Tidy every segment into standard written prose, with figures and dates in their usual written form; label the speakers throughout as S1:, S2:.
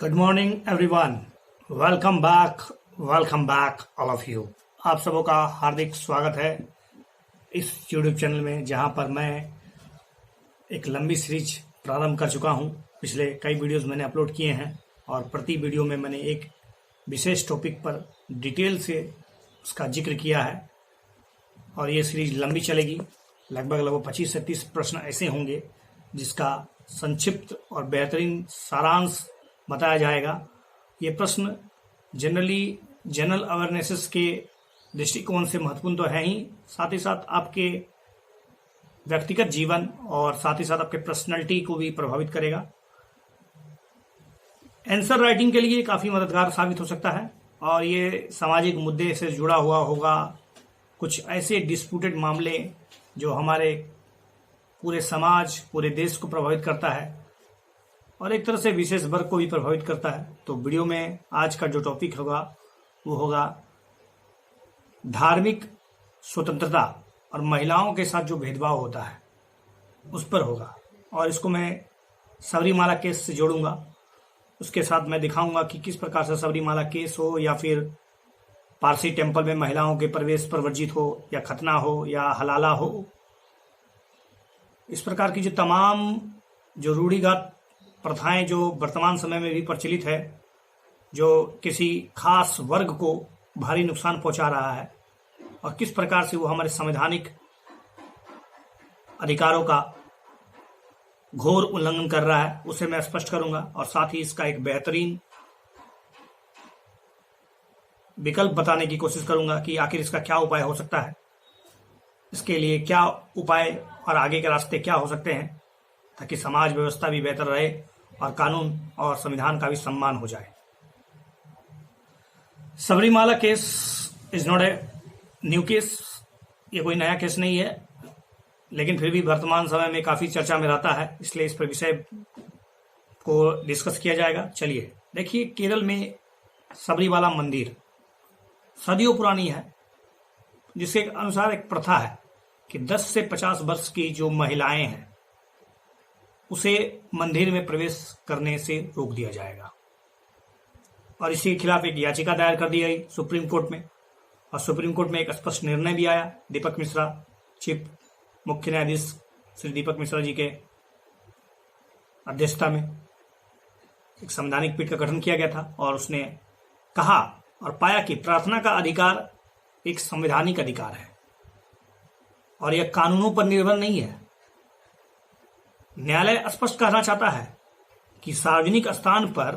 S1: Good morning everyone. Welcome back all of you. आप सबों का हार्दिक स्वागत है इस यूट्यूब चैनल में, जहां पर मैं एक लंबी सीरीज प्रारंभ कर चुका हूं। पिछले कई वीडियोस मैंने अपलोड किए हैं और प्रति वीडियो में मैंने एक विशेष टॉपिक पर डिटेल से उसका जिक्र किया है और ये सीरीज लंबी चलेगी। लगभग 25 से 30 प्रश्न ऐसे होंगे जिसका संक्षिप्त और बेहतरीन सारांश बताया जाएगा। ये प्रश्न जनरल अवेयरनेसेस के दृष्टिकोण से महत्वपूर्ण तो है ही, साथ ही साथ आपके व्यक्तिगत जीवन और साथ ही साथ आपके पर्सनैलिटी को भी प्रभावित करेगा। आंसर राइटिंग के लिए काफी मददगार साबित हो सकता है और ये सामाजिक मुद्दे से जुड़ा हुआ होगा। कुछ ऐसे डिस्प्यूटेड मामले जो हमारे पूरे समाज, पूरे देश को प्रभावित करता है और एक तरह से विशेष वर्ग को भी प्रभावित करता है। तो वीडियो में आज का जो टॉपिक होगा वो होगा धार्मिक स्वतंत्रता और महिलाओं के साथ जो भेदभाव होता है उस पर होगा, और इसको मैं सबरीमाला केस से जोड़ूंगा। उसके साथ मैं दिखाऊंगा कि किस प्रकार से सबरीमाला केस हो या फिर पारसी टेम्पल में महिलाओं के प्रवेश पर वर्जित हो या खतना हो या हलाला हो, इस प्रकार की जो तमाम जो रूढ़िगत प्रथाएं जो वर्तमान समय में भी प्रचलित है, जो किसी खास वर्ग को भारी नुकसान पहुंचा रहा है और किस प्रकार से वो हमारे संवैधानिक अधिकारों का घोर उल्लंघन कर रहा है, उसे मैं स्पष्ट करूंगा और साथ ही इसका एक बेहतरीन विकल्प बताने की कोशिश करूंगा कि आखिर इसका क्या उपाय हो सकता है, इसके लिए क्या उपाय और आगे के रास्ते क्या हो सकते हैं ताकि समाज व्यवस्था भी बेहतर रहे और कानून और संविधान का भी सम्मान हो जाए। Sabarimala case is not a new case, ये कोई नया केस नहीं है, लेकिन फिर भी वर्तमान समय में काफी चर्चा में रहता है, इसलिए इस पर विषय को डिस्कस किया जाएगा। चलिए देखिए, केरल में सबरीमाला मंदिर सदियों पुरानी है, जिसके अनुसार एक प्रथा है कि 10 से 50 वर्ष की जो महिलाएं हैं उसे मंदिर में प्रवेश करने से रोक दिया जाएगा और इसी के खिलाफ एक याचिका दायर कर दी गई सुप्रीम कोर्ट में और सुप्रीम कोर्ट में एक स्पष्ट निर्णय भी आया। दीपक मिश्रा, चीफ मुख्य न्यायाधीश श्री दीपक मिश्रा जी के अध्यक्षता में एक संवैधानिक पीठ का गठन किया गया था और उसने कहा और पाया कि प्रार्थना का अधिकार एक संवैधानिक अधिकार है और यह कानूनों पर निर्भर नहीं है। न्यायालय स्पष्ट कहना चाहता है कि सार्वजनिक स्थान पर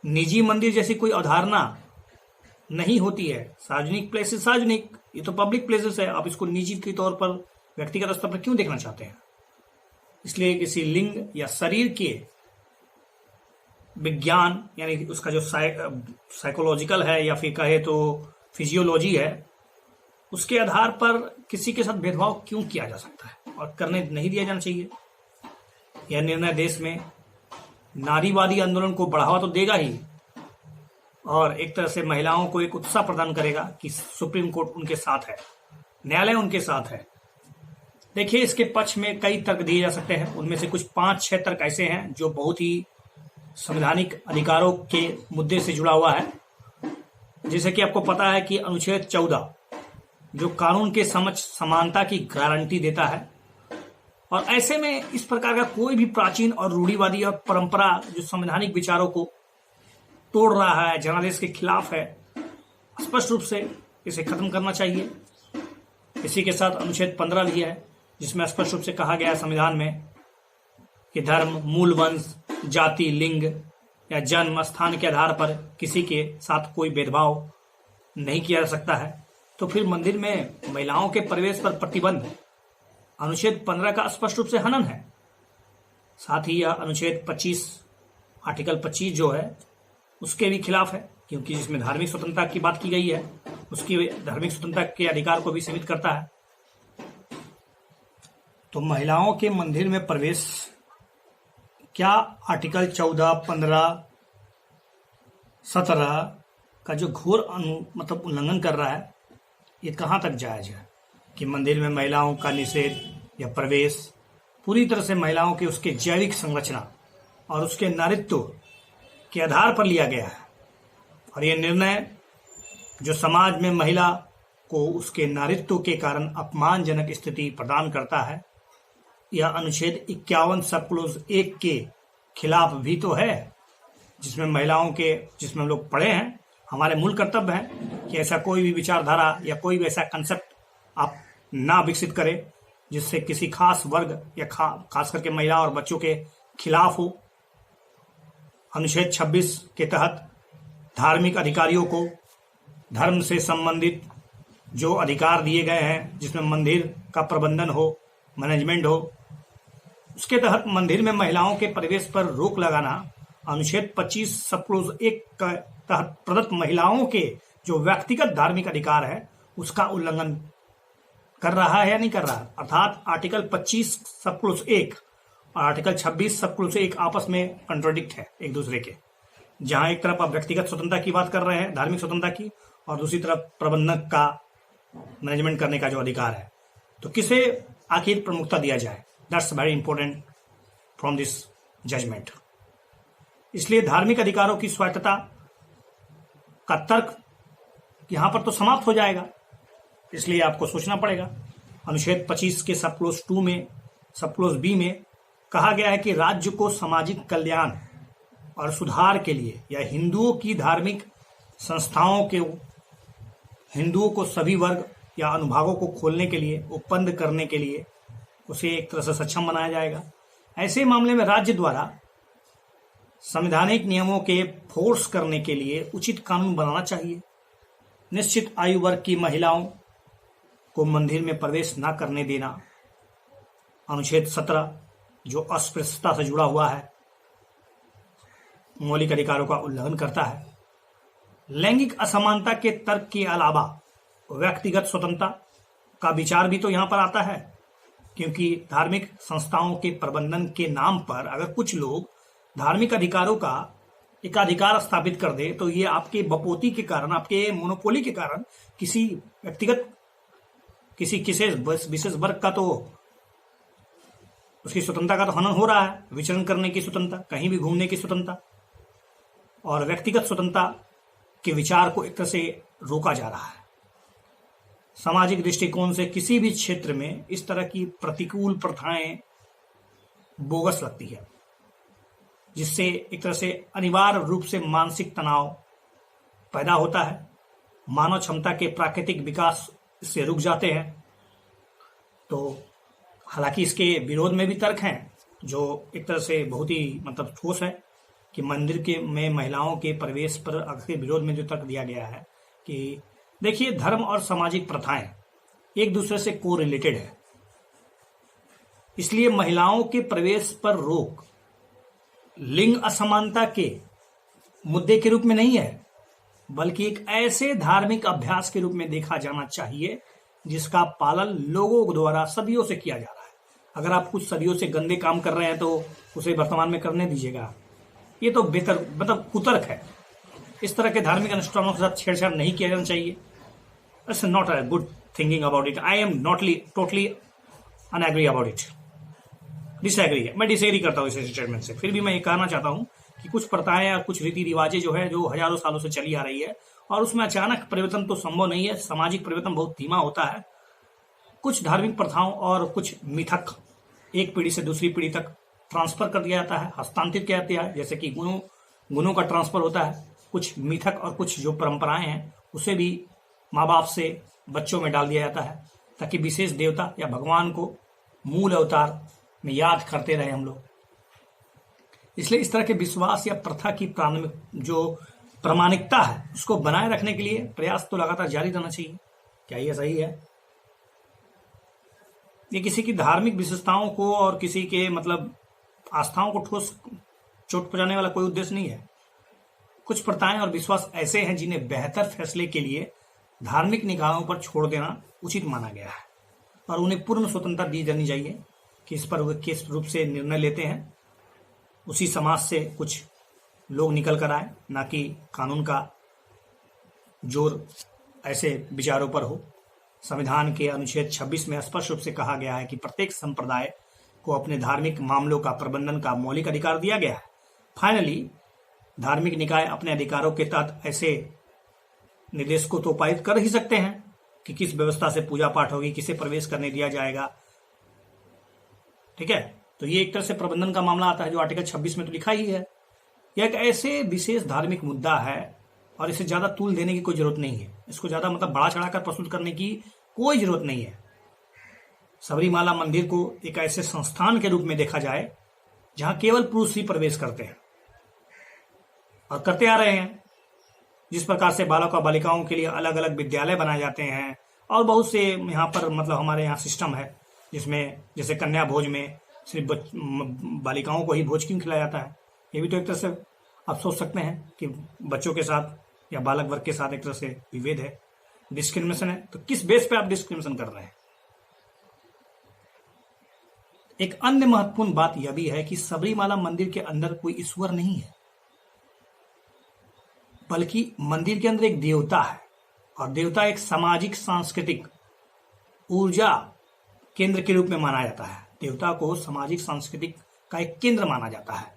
S1: निजी मंदिर जैसी कोई अवधारणा नहीं होती है। सार्वजनिक प्लेसेस सार्वजनिक, ये तो पब्लिक प्लेसेस है, आप इसको निजी के तौर पर व्यक्तिगत स्तर पर क्यों देखना चाहते हैं? इसलिए किसी लिंग या शरीर के विज्ञान यानी उसका जो साइकोलॉजिकल है या फिर कहे तो फिजियोलॉजी है, उसके आधार पर किसी के साथ भेदभाव क्यों किया जा सकता है और करने नहीं दिया जाना चाहिए। यह निर्णय देश में नारीवादी आंदोलन को बढ़ावा तो देगा ही और एक तरह से महिलाओं को एक उत्साह प्रदान करेगा कि सुप्रीम कोर्ट उनके साथ है, न्यायालय उनके साथ है। देखिए, इसके पक्ष में कई तर्क दिए जा सकते हैं, उनमें से कुछ 5-6 तर्क ऐसे हैं जो बहुत ही संवैधानिक अधिकारों के मुद्दे से जुड़ा हुआ है। जैसे कि आपको पता है कि अनुच्छेद 14 जो कानून के समक्ष समानता की गारंटी देता है और ऐसे में इस प्रकार का कोई भी प्राचीन और रूढ़िवादी और परंपरा जो संवैधानिक विचारों को तोड़ रहा है, जनादेश के खिलाफ है, स्पष्ट रूप से इसे खत्म करना चाहिए। इसी के साथ अनुच्छेद 15 भी है जिसमें स्पष्ट रूप से कहा गया है संविधान में कि धर्म, मूल वंश, जाति, लिंग या जन्म स्थान के आधार पर किसी के साथ कोई भेदभाव नहीं किया जा सकता है। तो फिर मंदिर में महिलाओं के प्रवेश पर प्रतिबंध अनुच्छेद 15 का स्पष्ट रूप से हनन है। साथ ही यह अनुच्छेद 25 आर्टिकल 25 जो है उसके भी खिलाफ है, क्योंकि जिसमें धार्मिक स्वतंत्रता की बात की गई है उसकी धार्मिक स्वतंत्रता के अधिकार को भी सीमित करता है। तो महिलाओं के मंदिर में प्रवेश क्या आर्टिकल 14, 15, 17 का जो घोर उल्लंघन कर रहा है, ये कहां तक जायज है कि मंदिर में महिलाओं का निषेध या प्रवेश पूरी तरह से महिलाओं के उसके जैविक संरचना और उसके नारीत्व के आधार पर लिया गया है और यह निर्णय जो समाज में महिला को उसके नारीत्व के कारण अपमानजनक स्थिति प्रदान करता है, यह अनुच्छेद 51 सब क्लोज 1 के खिलाफ भी तो है, जिसमें हम लोग पढ़े हैं। हमारे मूल कर्तव्य है कि ऐसा कोई भी विचारधारा या कोई भी ऐसा कंसेप्ट आप ना विकसित करें जिससे किसी खास वर्ग या खास करके महिला और बच्चों के खिलाफ हो। अनुच्छेद 26 के तहत धार्मिक अधिकारियों को धर्म से संबंधित जो अधिकार दिए गए हैं, जिसमें मंदिर का प्रबंधन हो, मैनेजमेंट हो, उसके तहत मंदिर में महिलाओं के प्रवेश पर रोक लगाना अनुच्छेद 25 सब क्लोज 1 के तहत प्रदत्त महिलाओं के जो व्यक्तिगत धार्मिक अधिकार है उसका उल्लंघन कर रहा है या नहीं कर रहा है। अर्थात आर्टिकल 25 सब क्लोज 1 और आर्टिकल 26 सब क्लोज 1 आपस में कंट्रोडिक्ट है एक दूसरे के, जहां एक तरफ आप व्यक्तिगत स्वतंत्रता की बात कर रहे हैं, धार्मिक स्वतंत्रता की, और दूसरी तरफ प्रबंधक का मैनेजमेंट करने का जो अधिकार है। तो किसे आखिर प्रमुखता दिया जाए? That's very important from this judgement. इसलिए धार्मिक अधिकारों की स्वायत्तता का तर्क यहां पर तो समाप्त हो जाएगा, इसलिए आपको सोचना पड़ेगा। अनुच्छेद 25 के सब क्लोज 2 में, सब क्लोज बी में कहा गया है कि राज्य को सामाजिक कल्याण और सुधार के लिए या हिंदुओं की धार्मिक संस्थाओं के हिंदुओं को सभी वर्ग या अनुभागों को खोलने के लिए, उपबंध करने के लिए उसे एक तरह से सक्षम बनाया जाएगा। ऐसे मामले में राज्य द्वारा संवैधानिक नियमों के फोर्स करने के लिए उचित कानून बनाना चाहिए। निश्चित आयु वर्ग की महिलाओं को मंदिर में प्रवेश न करने देना, अनुच्छेद 17 जो अस्पृश्यता से जुड़ा हुआ है, मौलिक अधिकारों का उल्लंघन करता है। लैंगिक असमानता के तर्क के अलावा व्यक्तिगत स्वतंत्रता का विचार भी तो यहां पर आता है, क्योंकि धार्मिक संस्थाओं के प्रबंधन के नाम पर अगर कुछ लोग धार्मिक अधिकारों का एकाधिकार स्थापित कर दे तो ये आपके बपोती के कारण, आपके मोनोपोली के कारण किसी व्यक्तिगत किसी विशेष वर्ग का तो उसकी स्वतंत्रता का तो हनन हो रहा है। विचरण करने की स्वतंत्रता, कहीं भी घूमने की स्वतंत्रता और व्यक्तिगत स्वतंत्रता के विचार को एक तरह से रोका जा रहा है। सामाजिक दृष्टिकोण से किसी भी क्षेत्र में इस तरह की प्रतिकूल प्रथाएं बोगस लगती है, जिससे एक तरह से अनिवार्य रूप से मानसिक तनाव पैदा होता है। मानव क्षमता के प्राकृतिक विकास इससे रुक जाते हैं। तो हालांकि इसके विरोध में भी तर्क हैं जो एक तरह से बहुत ही ठोस है कि मंदिर में महिलाओं के प्रवेश पर अक्सर विरोध में जो तर्क दिया गया है कि देखिए, धर्म और सामाजिक प्रथाएं एक दूसरे से को रिलेटेड है, इसलिए महिलाओं के प्रवेश पर रोक लिंग असमानता के मुद्दे के रूप में नहीं है, बल्कि एक ऐसे धार्मिक अभ्यास के रूप में देखा जाना चाहिए जिसका पालन लोगों द्वारा सदियों से किया जा रहा है। अगर आप कुछ सदियों से गंदे काम कर रहे हैं तो उसे वर्तमान में करने दीजिएगा। ये तो बेहतर कुतर्क है। इस तरह के धार्मिक अनुष्ठानों के साथ छेड़छाड़ नहीं किया जाना चाहिए। It's not a good thinking about it. I am notly totally unagree about it. Disagree है, मैं डिसएग्री करता हूँ इस स्टेटमेंट से। फिर भी मैं ये कहना चाहता हूँ कि कुछ प्रथाएं और कुछ रीति रिवाजें जो हजारों सालों से चली आ रही है और उसमें अचानक परिवर्तन तो संभव नहीं है। सामाजिक परिवर्तन बहुत धीमा होता है। कुछ धार्मिक प्रथाओं और कुछ मिथक एक पीढ़ी से दूसरी पीढ़ी तक ट्रांसफर कर दिया जाता है, हस्तांतरित किया जाता है, जैसे कि गुणों का ट्रांसफर होता है। कुछ मिथक और कुछ जो परंपराएं हैं उसे भी माँ बाप से बच्चों में डाल दिया जाता है ताकि विशेष देवता या भगवान को मूल अवतार में याद करते रहे हम लोग। इसलिए इस तरह के विश्वास या प्रथा की जो प्रामाणिकता है उसको बनाए रखने के लिए प्रयास तो लगातार जारी रहना चाहिए। क्या यह सही है? ये किसी की धार्मिक विशेषताओं को और किसी के आस्थाओं को ठोस चोट पहुंचाने वाला कोई उद्देश्य नहीं है। कुछ प्रथाएं और विश्वास ऐसे हैं जिन्हें बेहतर फैसले के लिए धार्मिक निकायों पर छोड़ देना उचित माना गया है और उन्हें पूर्ण स्वतंत्रता दी जानी चाहिए कि इस पर वे किस रूप से निर्णय लेते हैं। उसी समाज से कुछ लोग निकल कर आए, ना कि कानून का जोर ऐसे विचारों पर हो। संविधान के अनुच्छेद 26 में स्पष्ट रूप से कहा गया है कि प्रत्येक संप्रदाय को अपने धार्मिक मामलों का प्रबंधन का मौलिक अधिकार दिया गया है। फाइनली, धार्मिक निकाय अपने अधिकारों के तहत ऐसे निर्देश को तो पारित कर ही सकते हैं कि किस व्यवस्था से पूजा पाठ होगी, किसे प्रवेश करने दिया जाएगा। ठीक है, तो ये एक तरह से प्रबंधन का मामला आता है जो आर्टिकल 26 में तो लिखा ही है। यह एक ऐसे विशेष धार्मिक मुद्दा है और इसे ज्यादा तूल देने की कोई जरूरत नहीं है, इसको ज्यादा मतलब बढ़ा चढ़ाकर प्रस्तुत करने की कोई जरूरत नहीं है। सबरीमाला मंदिर को एक ऐसे संस्थान के रूप में देखा जाए जहां केवल पुरुष ही प्रवेश करते हैं और करते आ रहे हैं। जिस प्रकार से बालक और बालिकाओं के लिए अलग अलग विद्यालय बनाए जाते हैं और बहुत से यहाँ पर मतलब हमारे यहाँ सिस्टम है जिसमें जैसे कन्या भोज में सिर्फ बालिकाओं को ही भोज क्यों खिलाया जाता है, ये भी तो एक तरह से आप सोच सकते हैं कि बच्चों के साथ या बालक वर्ग के साथ एक तरह से विभेद है, डिस्क्रिमिनेशन है। तो किस बेस पे आप डिस्क्रिमिनेशन कर रहे हैं? एक अन्य महत्वपूर्ण बात यह भी है कि सबरीमाला मंदिर के अंदर कोई ईश्वर नहीं है, बल्कि मंदिर के अंदर एक देवता है और देवता एक सामाजिक सांस्कृतिक ऊर्जा केंद्र के रूप में माना जाता है। देवता को सामाजिक सांस्कृतिक का एक केंद्र माना जाता है।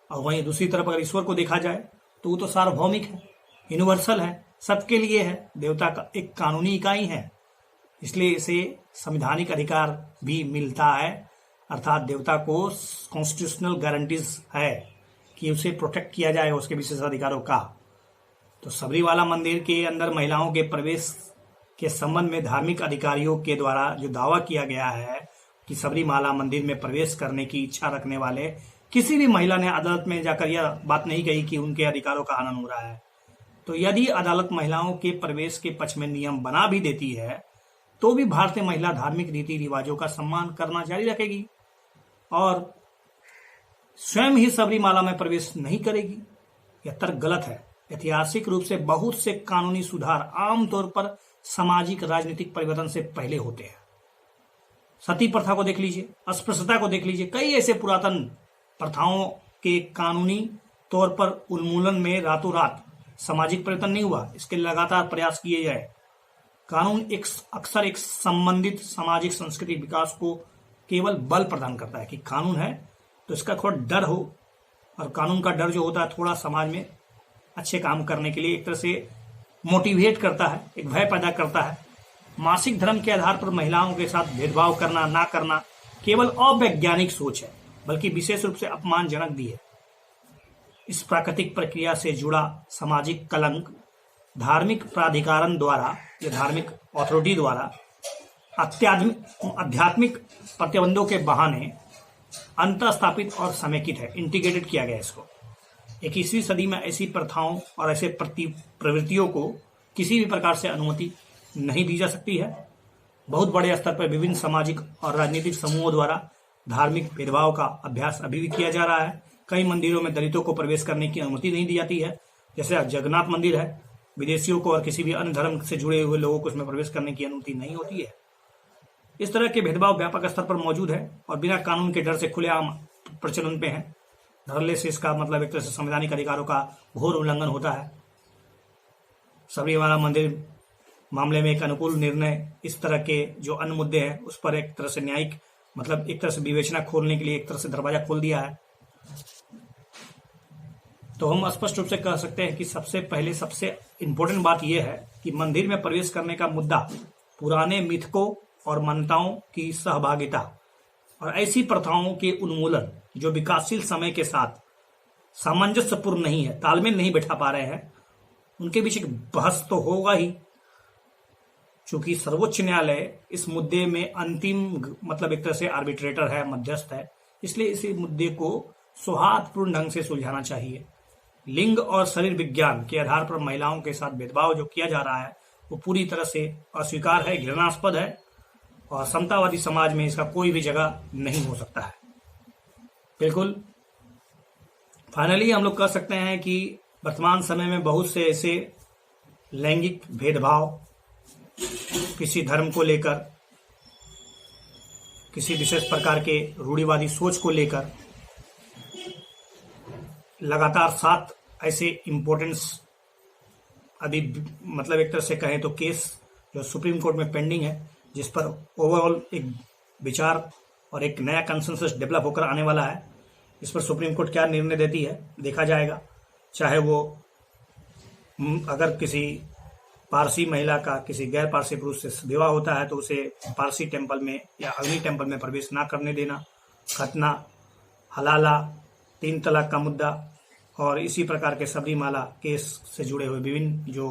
S1: और वहीं दूसरी तरफ अगर ईश्वर को देखा जाए तो वो तो सार्वभौमिक है, यूनिवर्सल है, सबके लिए है। देवता का एक कानूनी इकाई है, इसलिए इसे संवैधानिक अधिकार भी मिलता है, अर्थात देवता को कॉन्स्टिट्यूशनल गारंटीज है कि उसे प्रोटेक्ट किया जाएगा उसके विशेष अधिकारों का। तो सबरीमाला मंदिर के अंदर महिलाओं के प्रवेश के संबंध में धार्मिक अधिकारियों के द्वारा जो दावा किया गया है कि सबरीमाला मंदिर में प्रवेश करने की इच्छा रखने वाले किसी भी महिला ने अदालत में जाकर यह बात नहीं कही कि उनके अधिकारों का हनन हो रहा है। तो यदि अदालत महिलाओं के प्रवेश के पक्ष में नियम बना भी देती है तो भी भारतीय महिला धार्मिक रीति रिवाजों का सम्मान करना जारी रखेगी और स्वयं ही सबरीमाला में प्रवेश नहीं करेगी। यह तर्क गलत है। ऐतिहासिक रूप से बहुत से कानूनी सुधार आमतौर पर सामाजिक राजनीतिक परिवर्तन से पहले होते हैं। सती प्रथा को देख लीजिए, अस्पृश्यता को देख लीजिए, कई ऐसे पुरातन प्रथाओं के कानूनी तौर पर उन्मूलन में रातों रात सामाजिक परिवर्तन नहीं हुआ, इसके लगातार प्रयास किए जाए। कानून अक्सर एक संबंधित सामाजिक सांस्कृतिक विकास को केवल बल प्रदान करता है कि कानून है तो इसका थोड़ा डर हो, और कानून का डर जो होता है थोड़ा समाज में अच्छे काम करने के लिए एक तरह से मोटिवेट करता है, एक भय पैदा करता है। मासिक धर्म के आधार पर महिलाओं के साथ भेदभाव करना ना करना केवल अवैज्ञानिक सोच है, बल्कि विशेष रूप से अपमानजनक भी है। इस प्राकृतिक प्रक्रिया से जुड़ा सामाजिक कलंक धार्मिक प्राधिकरण द्वारा या धार्मिक अथॉरिटी द्वारा आध्यात्मिक प्रतिबंधों के बहाने अंतर स्थापित और समेकित है, इंटीग्रेटेड किया गया इसको। 21वीं सदी में ऐसी प्रथाओं और ऐसे प्रवृत्तियों को किसी भी प्रकार से अनुमति नहीं दी जा सकती है। बहुत बड़े स्तर पर विभिन्न सामाजिक और राजनीतिक समूहों द्वारा धार्मिक भेदभाव का अभ्यास अभी भी किया जा रहा है। कई मंदिरों में दलितों को प्रवेश करने की अनुमति नहीं दी जाती है, जैसे जगन्नाथ मंदिर है, विदेशियों को और किसी भी अन्य धर्म से जुड़े हुए लोगों को इसमें प्रवेश करने की अनुमति नहीं होती है। इस तरह के भेदभाव व्यापक स्तर पर मौजूद है और बिना कानून के डर से खुलेआम प्रचलन पे है। धड़ल्ले से इसका मतलब एक तरह से संवैधानिक अधिकारों का घोर उल्लंघन होता है। सबरीमाला मंदिर मामले में एक अनुकूल निर्णय इस तरह के जो अन्य मुद्दे हैं उस पर एक तरह से न्यायिक मतलब एक तरह से विवेचना खोलने के लिए एक तरह से दरवाजा खोल दिया है। तो हम स्पष्ट रूप से कह सकते हैं कि सबसे पहले सबसे इंपॉर्टेंट बात यह है कि मंदिर में प्रवेश करने का मुद्दा पुराने मिथकों और मान्यताओं की सहभागिता और ऐसी प्रथाओं के उन्मूलन जो विकासशील समय के साथ सामंजस्यपूर्ण नहीं है, तालमेल नहीं बैठा पा रहे हैं, उनके बीच एक बहस तो होगा ही। चूंकि सर्वोच्च न्यायालय इस मुद्दे में अंतिम मतलब एक तरह से आर्बिट्रेटर है, मध्यस्थ है, इसलिए इसी मुद्दे को सौहार्दपूर्ण ढंग से सुलझाना चाहिए। लिंग और शरीर विज्ञान के आधार पर महिलाओं के साथ भेदभाव जो किया जा रहा है वो पूरी तरह से अस्वीकार है, घृणास्पद है और समतावादी समाज में इसका कोई भी जगह नहीं हो सकता है। बिल्कुल फाइनली हम लोग कह सकते हैं कि वर्तमान समय में बहुत से ऐसे लैंगिक भेदभाव किसी धर्म को लेकर, किसी विशेष प्रकार के रूढ़िवादी सोच को लेकर लगातार 7 ऐसे इम्पोर्टेंस अभी मतलब एक तरह से कहें तो केस जो सुप्रीम कोर्ट में पेंडिंग है, जिस पर ओवरऑल एक विचार और एक नया कंसेंसस डेवलप होकर आने वाला है। इस पर सुप्रीम कोर्ट क्या निर्णय देती है देखा जाएगा। चाहे वो अगर किसी पारसी महिला का किसी गैर पारसी पुरुष से विवाह होता है तो उसे पारसी टेम्पल में या अग्नि टेम्पल में प्रवेश ना करने देना, खतना, हलाला, 3 तलाक का मुद्दा और इसी प्रकार के सबरीमाला केस से जुड़े हुए विभिन्न जो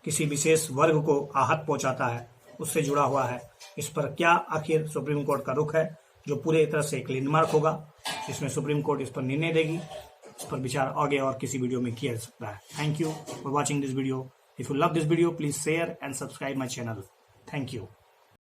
S1: किसी विशेष वर्ग को आहत पहुंचाता है उससे जुड़ा हुआ है। इस पर क्या आखिर सुप्रीम कोर्ट का रुख है, जो पूरे तरह से एक लैंडमार्क होगा, जिसमें सुप्रीम कोर्ट इस पर निर्णय देगी। इस पर विचार आगे और किसी वीडियो में किया जा सकता है। Thank you for watching this video. If you love this video please share and subscribe my channel. Thank you.